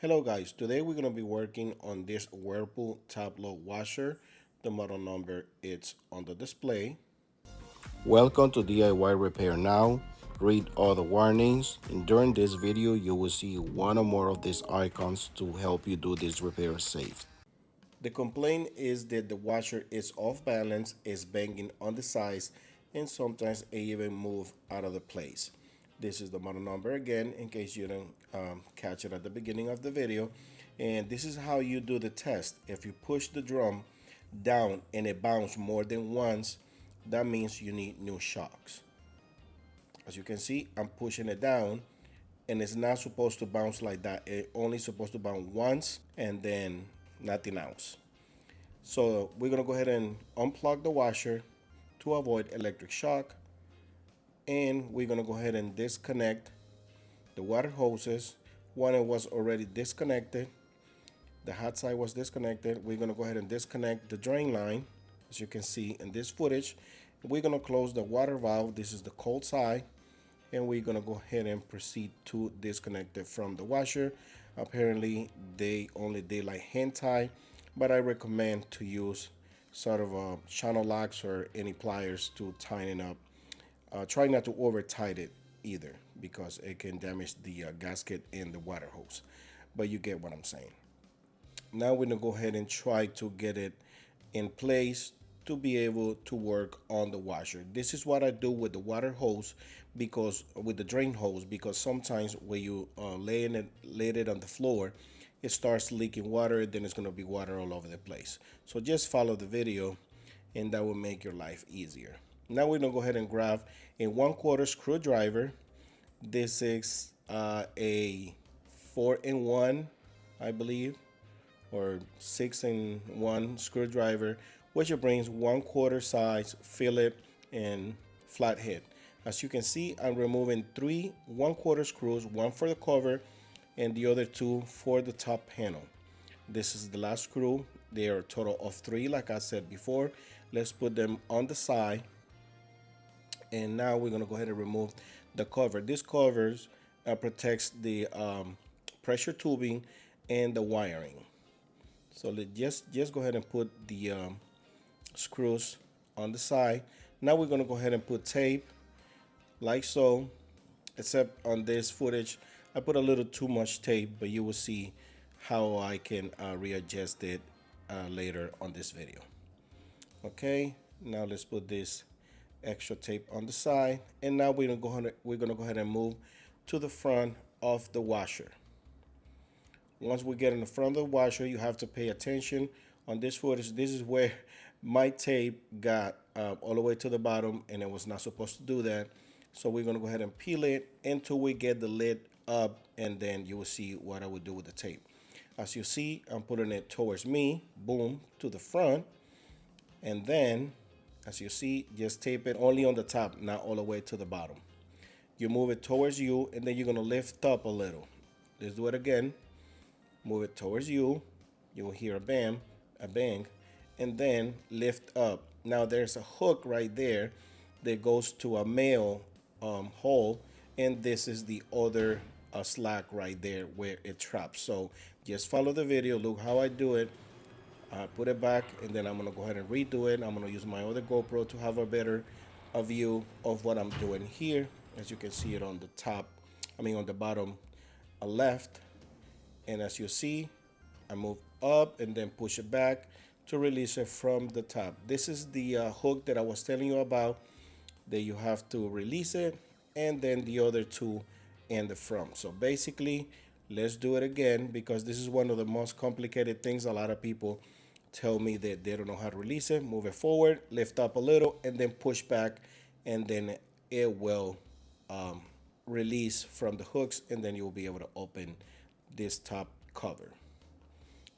Hello guys, today we're going to be working on this Whirlpool tableau washer. The model number is on the display. Welcome to DIY Repair Now. Read all the warnings, and during this video you will see one or more of these icons to help you do this repair safe. The complaint is that the washer is off balance, is banging on the sides, and sometimes it even move out of the place. This is the model number again, in case you didn't catch it at the beginning of the video. And this is how you do the test. If you push the drum down and it bounces more than once, that means you need new shocks. As you can see, I'm pushing it down, and it's not supposed to bounce like that. It's only supposed to bounce once and then nothing else. So we're gonna go ahead and unplug the washer to avoid electric shock, and we're gonna go ahead and disconnect the water hoses. One it was already disconnected, the hot side was disconnected. We're gonna go ahead and disconnect the drain line. As you can see in this footage, we're gonna close the water valve. This is the cold side, and we're gonna go ahead and proceed to disconnect it from the washer. Apparently they only did like hand tie, but I recommend to use sort of a channel locks or any pliers to tighten up. Try not to over tight it either, because it can damage the gasket in the water hose, but you get what I'm saying. Now we're gonna go ahead and try to get it in place to be able to work on the washer. This is what I do with the water hose, because with the drain hose, because sometimes when you lay it on the floor, it starts leaking water, then it's going to be water all over the place. So just follow the video and that will make your life easier. Now we're going to go ahead and grab a 1/4 screwdriver. This is a 4-in-1, I believe, or 6-in-1 screwdriver, which brings 1/4 size fillet and flathead. As you can see, I'm removing 3 1/4 screws, one for the cover and the other 2 for the top panel. This is the last screw. They are a total of 3, like I said before. Let's put them on the side, and now we're gonna go ahead and remove the cover. This covers protects the pressure tubing and the wiring. So let's just go ahead and put the screws on the side. Now we're gonna go ahead and put tape like so, except on this footage I put a little too much tape, but you will see how I can readjust it later on this video. Okay, now let's put this extra tape on the side, and now we're gonna go ahead and move to the front of the washer. Once we get in the front of the washer, you have to pay attention on this footage. This is where my tape got all the way to the bottom, and it was not supposed to do that. So we're gonna go ahead and peel it until we get the lid up, and then you will see what I would do with the tape. As you see, I'm putting it towards me, boom, to the front, and then as you see, just tape it only on the top, not all the way to the bottom. You move it towards you, and then you're gonna lift up a little. Let's do it again. Move it towards you. You will hear a bang, and then lift up. Now there's a hook right there that goes to a male hole, and this is the other slack right there where it traps. So just follow the video, look how I do it. Put it back, and then I'm gonna go ahead and redo it. I'm gonna use my other GoPro to have a better view of what I'm doing here. As you can see it on the top, on the bottom left. And as you see, I move up and then push it back to release it from the top. This is the hook that I was telling you about, that you have to release it, and then the other 2 in the front. So basically, let's do it again, because this is one of the most complicated things. A lot of people tell me that they don't know how to release it. Move it forward, lift up a little, and then push back, and then it will release from the hooks, and then you'll be able to open this top cover.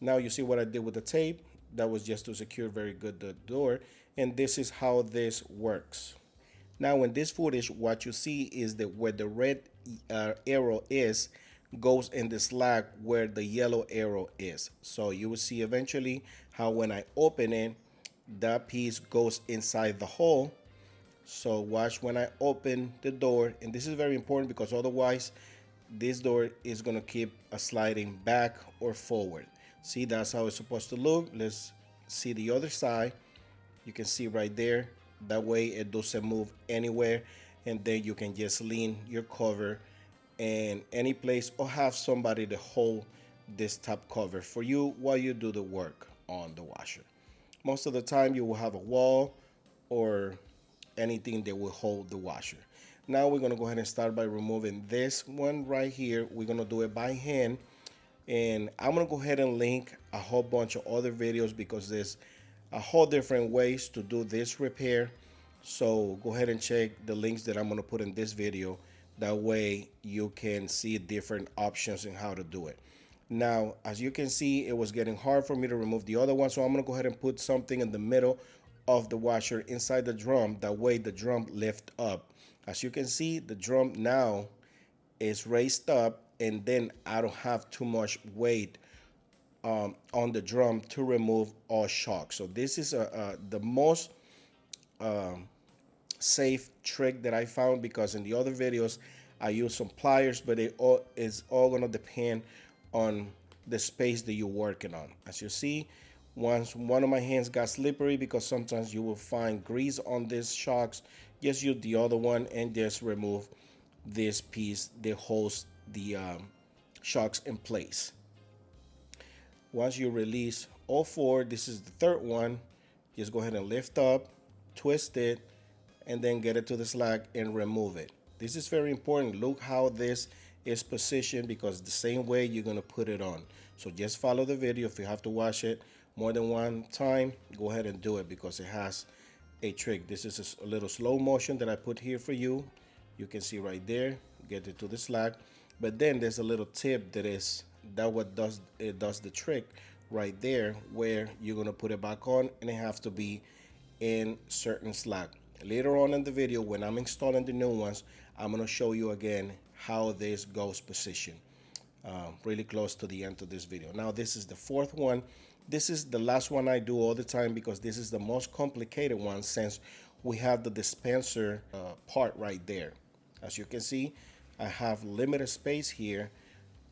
Now you see what I did with the tape. That was just to secure very good the door, and this is how this works. Now in this footage, what you see is that where the red arrow is goes in the slack where the yellow arrow is. So you will see eventually how when I open it, that piece goes inside the hole. So watch when I open the door, and this is very important because otherwise this door is gonna keep sliding back or forward. See, that's how it's supposed to look. Let's see the other side. You can see right there. That way it doesn't move anywhere, and then you can just lean your cover in any place or have somebody to hold this top cover for you while you do the work on the washer. Most of the time you will have a wall or anything that will hold the washer. Now we're gonna go ahead and start by removing this one right here. We're gonna do it by hand, and I'm gonna go ahead and link a whole bunch of other videos because there's a whole different ways to do this repair. So go ahead and check the links that I'm gonna put in this video. That way you can see different options and how to do it. Now, as you can see, it was getting hard for me to remove the other one, so I'm gonna go ahead and put something in the middle of the washer inside the drum. That way the drum lift up. As you can see, the drum now is raised up, and then I don't have too much weight on the drum to remove all shocks. So this is the most safe trick that I found, because in the other videos I use some pliers, but it all is all gonna depend on the space that you're working on. As you see, once one of my hands got slippery, because sometimes you will find grease on these shocks, just use the other one and just remove this piece that holds the shocks in place. Once you release all four, this is the third one, just go ahead and lift up, twist it, and then get it to the slack and remove it. This is very important. Look how this is positioned, because the same way you're gonna put it on. So just follow the video. If you have to wash it more than one time, go ahead and do it, because it has a trick. This is a little slow motion that I put here for you. You can see right there, get it to the slack. But then there's a little tip that does the trick right there, where you're gonna put it back on, and it has to be in certain slack. Later on in the video, when I'm installing the new ones, I'm gonna show you again how this goes position, really close to the end of this video. Now this is the fourth one. This is the last one I do all the time, because this is the most complicated one, since we have the dispenser part right there. As you can see, I have limited space here,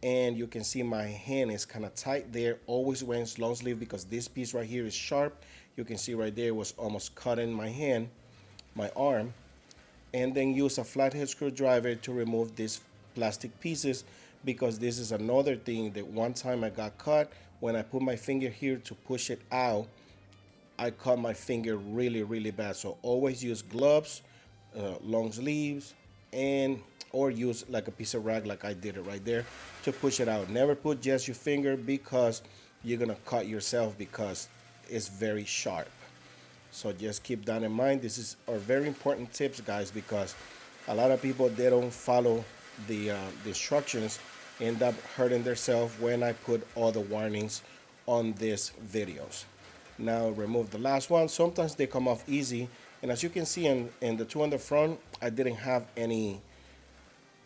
and you can see my hand is kind of tight there. Always wearing long sleeve, because this piece right here is sharp. You can see right there, it was almost cutting my hand, my arm. And then use a flathead screwdriver to remove these plastic pieces, because this is another thing that one time I got cut. When I put my finger here to push it out, I cut my finger really bad. So always use gloves, long sleeves, and or use like a piece of rag like I did it right there to push it out. Never put just your finger, because you're gonna cut yourself, because it's very sharp. So just keep that in mind. This is are very important tips, guys, because a lot of people, they don't follow the instructions, end up hurting themselves when I put all the warnings on these videos. Now remove the last one. Sometimes they come off easy, and as you can see in the two on the front, I didn't have any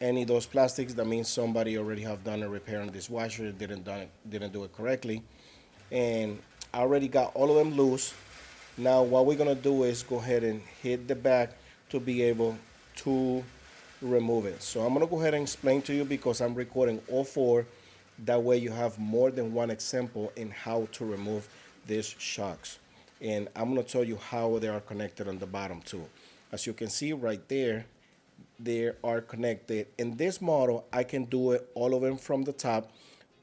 of those plastics. That means somebody already have done a repair on this washer, didn't do it correctly, and I already got all of them loose. Now what we're gonna do is go ahead and hit the back to be able to remove it. So I'm gonna go ahead and explain to you, because I'm recording all four. That way you have more than one example in how to remove these shocks. And I'm gonna tell you how they are connected on the bottom too. As you can see right there, they are connected. In this model, I can do it all of them from the top,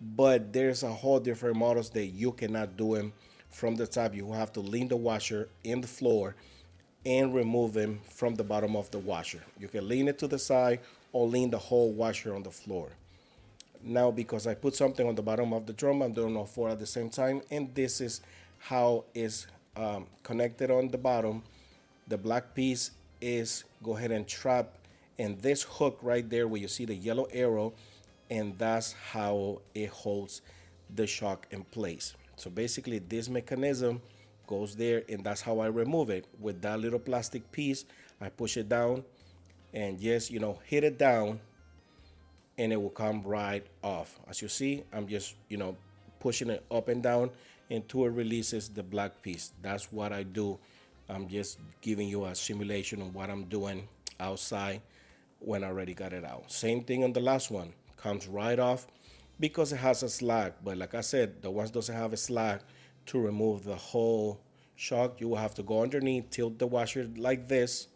but there's a whole different models that you cannot do them from the top. You have to lean the washer in the floor and remove them from the bottom of the washer. You can lean it to the side or lean the whole washer on the floor. Now, because I put something on the bottom of the drum, I'm doing all four at the same time, and this is how it's connected on the bottom. The black piece is go ahead and trap in this hook right there where you see the yellow arrow, and that's how it holds the shock in place. So basically this mechanism goes there, and that's how I remove it. With that little plastic piece, I push it down and just, hit it down, and it will come right off. As you see, I'm just, pushing it up and down until it releases the black piece. That's what I do. I'm just giving you a simulation of what I'm doing outside when I already got it out. Same thing on the last one. comes right off because it has a slack. But like I said, the ones doesn't have a slack, to remove the whole shock, you will have to go underneath, tilt the washer like this,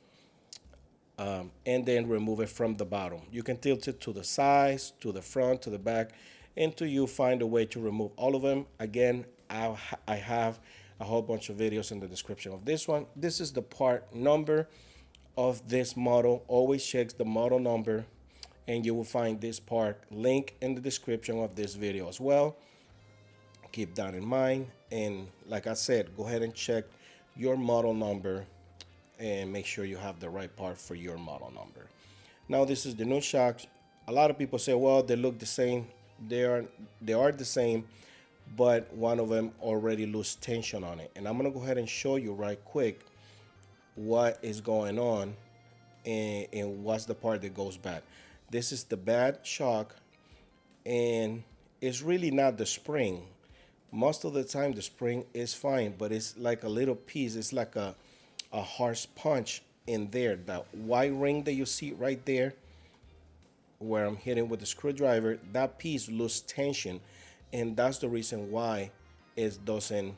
and then remove it from the bottom. You can tilt it to the sides, to the front, to the back, until you find a way to remove all of them. Again, I have a whole bunch of videos in the description of this one. This is the part number of this model. Always check the model number, and you will find this part link in the description of this video as well. Keep that in mind, and like I said, go ahead and check your model number and make sure you have the right part for your model number. Now this is the new shocks. A lot of people say, well, they look the same. They are the same, but one of them already lose tension on it. And I'm gonna go ahead and show you right quick what is going on, and what's the part that goes bad. This is the bad shock, and it's really not the spring. Most of the time the spring is fine, but it's like a little piece. It's like a harsh punch in there. That white ring that you see right there where I'm hitting with the screwdriver, that piece loses tension, and that's the reason why it doesn't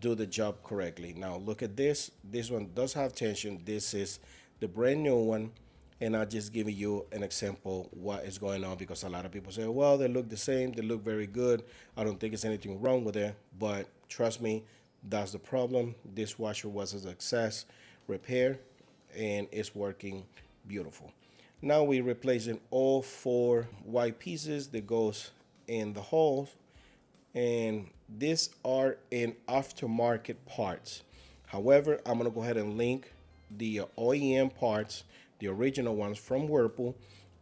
do the job correctly. Now look at this. This one does have tension. This is the brand new one, and I'll just give you an example what is going on, because a lot of people say, well, they look the same, they look very good, I don't think there's anything wrong with it. But trust me, that's the problem. This washer was a success repair, and it's working beautiful. Now we're replacing all 4 white pieces that goes in the holes, and these are in aftermarket parts. However, I'm gonna go ahead and link the OEM parts, the original ones from Whirlpool,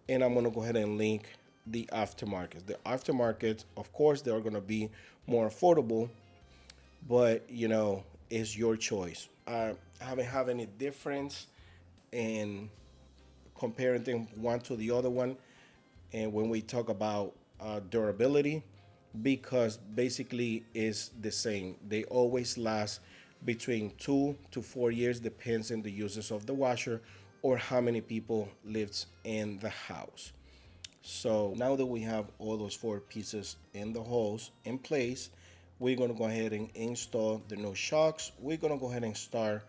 and I'm gonna go ahead and link the aftermarkets. The aftermarkets, of course, they are gonna be more affordable, but you know, it's your choice. I haven't had any difference in comparing them one to the other one, and when we talk about durability, because basically it's the same. They always last between 2 to 4 years, depends on the uses of the washer or how many people lives in the house. So now that we have all those 4 pieces in the holes in place, we're gonna go ahead and install the new shocks. We're gonna go ahead and start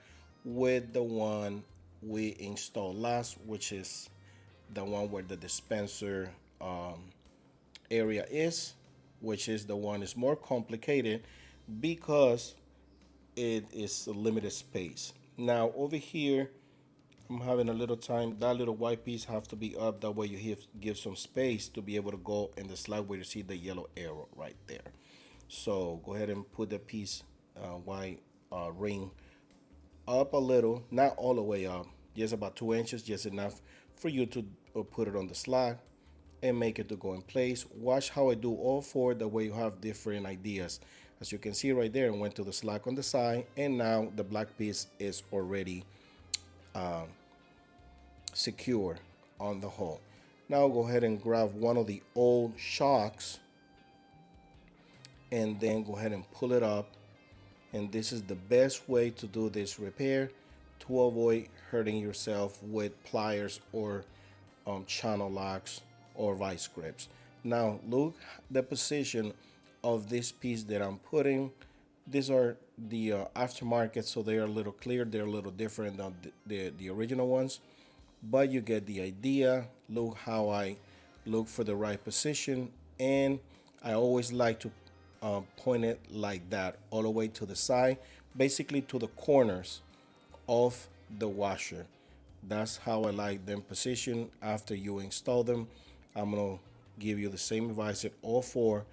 with the one we installed last, which is the one where the dispenser area is, which is the one is more complicated because it is a limited space. Now over here, I'm having a little time. That little white piece have to be up. That way you give some space to be able to go in the slide where you see the yellow arrow right there. So go ahead and put the piece white ring up a little, not all the way up, just about 2 inches, just enough for you to put it on the slide and make it to go in place. Watch how I do all 4, that way you have different ideas. As you can see right there, I went to the slack on the side, and now the black piece is already secure on the hole. Now go ahead and grab one of the old shocks and then go ahead and pull it up. And this is the best way to do this repair to avoid hurting yourself with pliers or channel locks or vice grips. Now look the position of this piece that I'm putting. These are the aftermarket, so they are a little clear. They're a little different than the original ones, but you get the idea. Look how I look for the right position, and I always like to point it like that, all the way to the side, basically to the corners of the washer. That's how I like them positioned. After you install them, I'm gonna give you the same advice at all 4.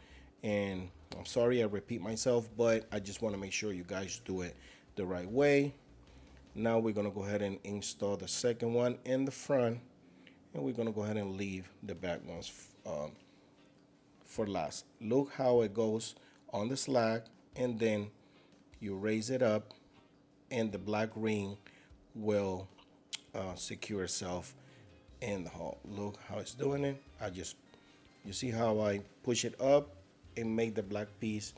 And I'm sorry I repeat myself, but I just want to make sure you guys do it the right way. Now we're gonna go ahead and install the second one in the front, and we're gonna go ahead and leave the back ones for last. Look how it goes on the slack, and then you raise it up, and the black ring will secure itself in the hole. Look how it's doing it. You see how I push it up and make the black piece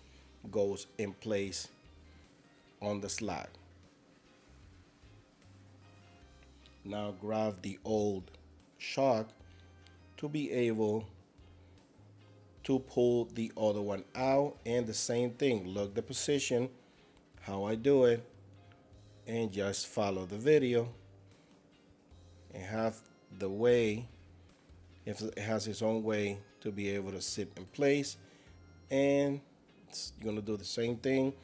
goes in place on the slack. Now grab the old shock to be able to pull the other one out. And the same thing, look the position, how I do it, and just follow the video and have the way, if it has its own way to be able to sit in place. And you're gonna do the same thing.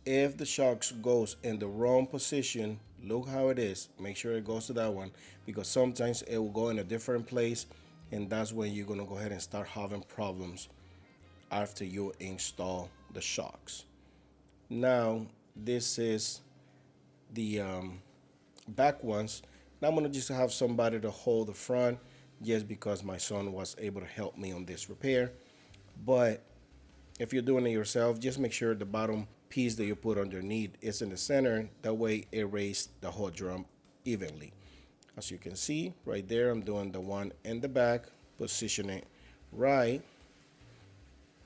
If the shocks goes in the wrong position, look how it is, make sure it goes to that one, because sometimes it will go in a different place, and that's when you're gonna go ahead and start having problems after you install the shocks. Now this is the back ones. Now I'm gonna just have somebody to hold the front, just because my son was able to help me on this repair. But if you're doing it yourself, just make sure the bottom piece that you put underneath is in the center. That way it raises the whole drum evenly. As you can see right there, I'm doing the one in the back, position it right,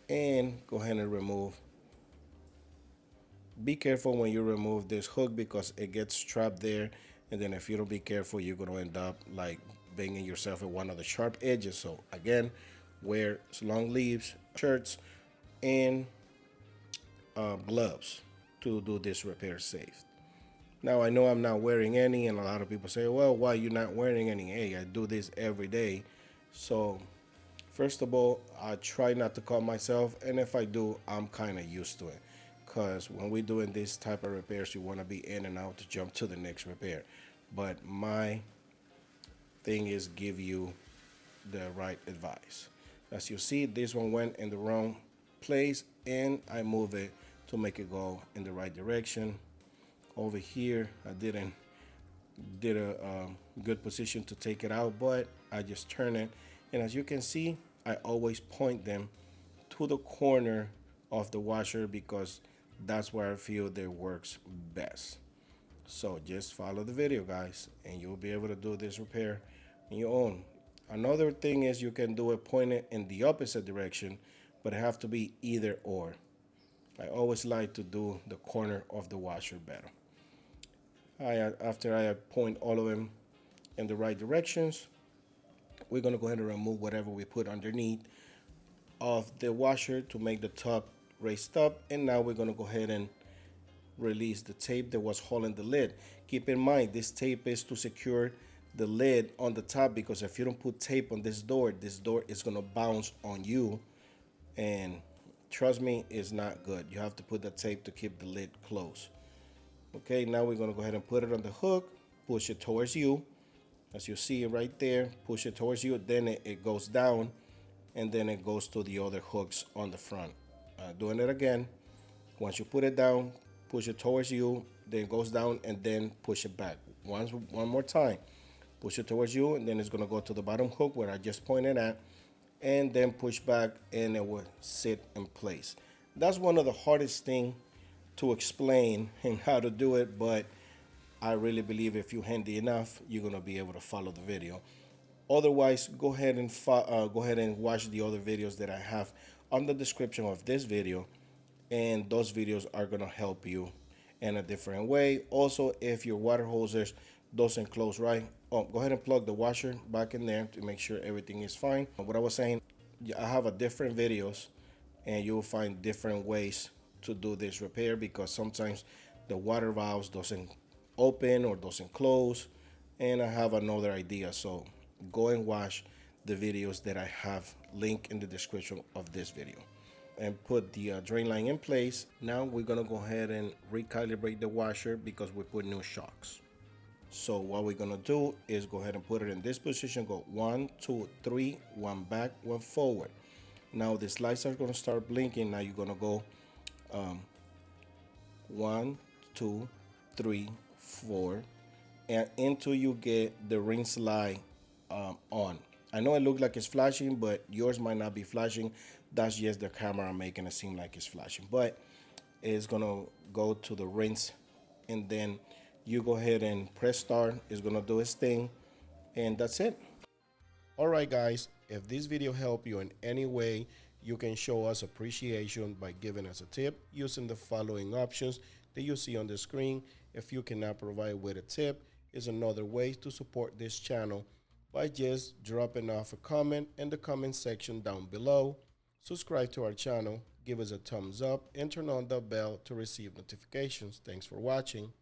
and go ahead and remove. Be careful when you remove this hook, because it gets trapped there, and then if you don't be careful, you're gonna end up like banging yourself at one of the sharp edges. So again, wear long sleeves shirts and gloves to do this repair safe. Now I know I'm not wearing any, and a lot of people say, well, why you not wearing any? Hey, I do this every day. So first of all, I try not to cut myself, and if I do, I'm kind of used to it, because when we're doing this type of repairs, you want to be in and out to jump to the next repair. But my thing is give you the right advice. As you see, this one went in the wrong place, and I move it to make it go in the right direction. Over here, I did a good position to take it out, but I just turn it, and as you can see, I always point them to the corner of the washer, because that's where I feel that works best. So just follow the video, guys, and you'll be able to do this repair on your own. Another thing is you can do it pointed in the opposite direction, but it have to be either or. I always like to do the corner of the washer better. After I point all of them in the right directions, we're gonna go ahead and remove whatever we put underneath of the washer to make the top raised up. And now we're gonna go ahead and release the tape that was holding the lid. Keep in mind, this tape is to secure the lid on the top, because if you don't put tape on this door is gonna bounce on you, and trust me, it's not good. You have to put the tape to keep the lid closed. Okay, now we're gonna go ahead and put it on the hook, push it towards you. As you see right there, push it towards you, then it goes down, and then it goes to the other hooks on the front. Doing it again. Once you put it down, push it towards you, then it goes down, and then push it back. One more time. Push it towards you, and then it's gonna go to the bottom hook where I just pointed at, and then push back, and it will sit in place. That's one of the hardest things to explain and how to do it, but I really believe if you're handy enough, you're gonna be able to follow the video. Otherwise, go ahead and watch the other videos that I have on the description of this video, and those videos are gonna help you in a different way. Also, if your water hoses doesn't close right, go ahead and plug the washer back in there to make sure everything is fine. What I was saying, I have a different videos, and you'll find different ways to do this repair, because sometimes the water valves doesn't open or doesn't close, and I have another idea. So go and watch the videos that I have linked in the description of this video, and put the drain line in place. Now we're gonna go ahead and recalibrate the washer, because we put new shocks. So what we're gonna do is go ahead and put it in this position, go 1, 2, 3, one back, one forward. Now the lights are gonna start blinking. Now you're gonna go 1, 2, 3, 4, and until you get the rinse light on. I know it looks like it's flashing, but yours might not be flashing. That's just the camera making it seem like it's flashing, but it's gonna go to the rinse, and then you go ahead and press start. It's gonna do its thing, and that's it. All right, guys, if this video helped you in any way, you can show us appreciation by giving us a tip using the following options that you see on the screen. If you cannot provide with a tip, is another way to support this channel by just dropping off a comment in the comment section down below. Subscribe to our channel, give us a thumbs up, and turn on the bell to receive notifications. Thanks for watching.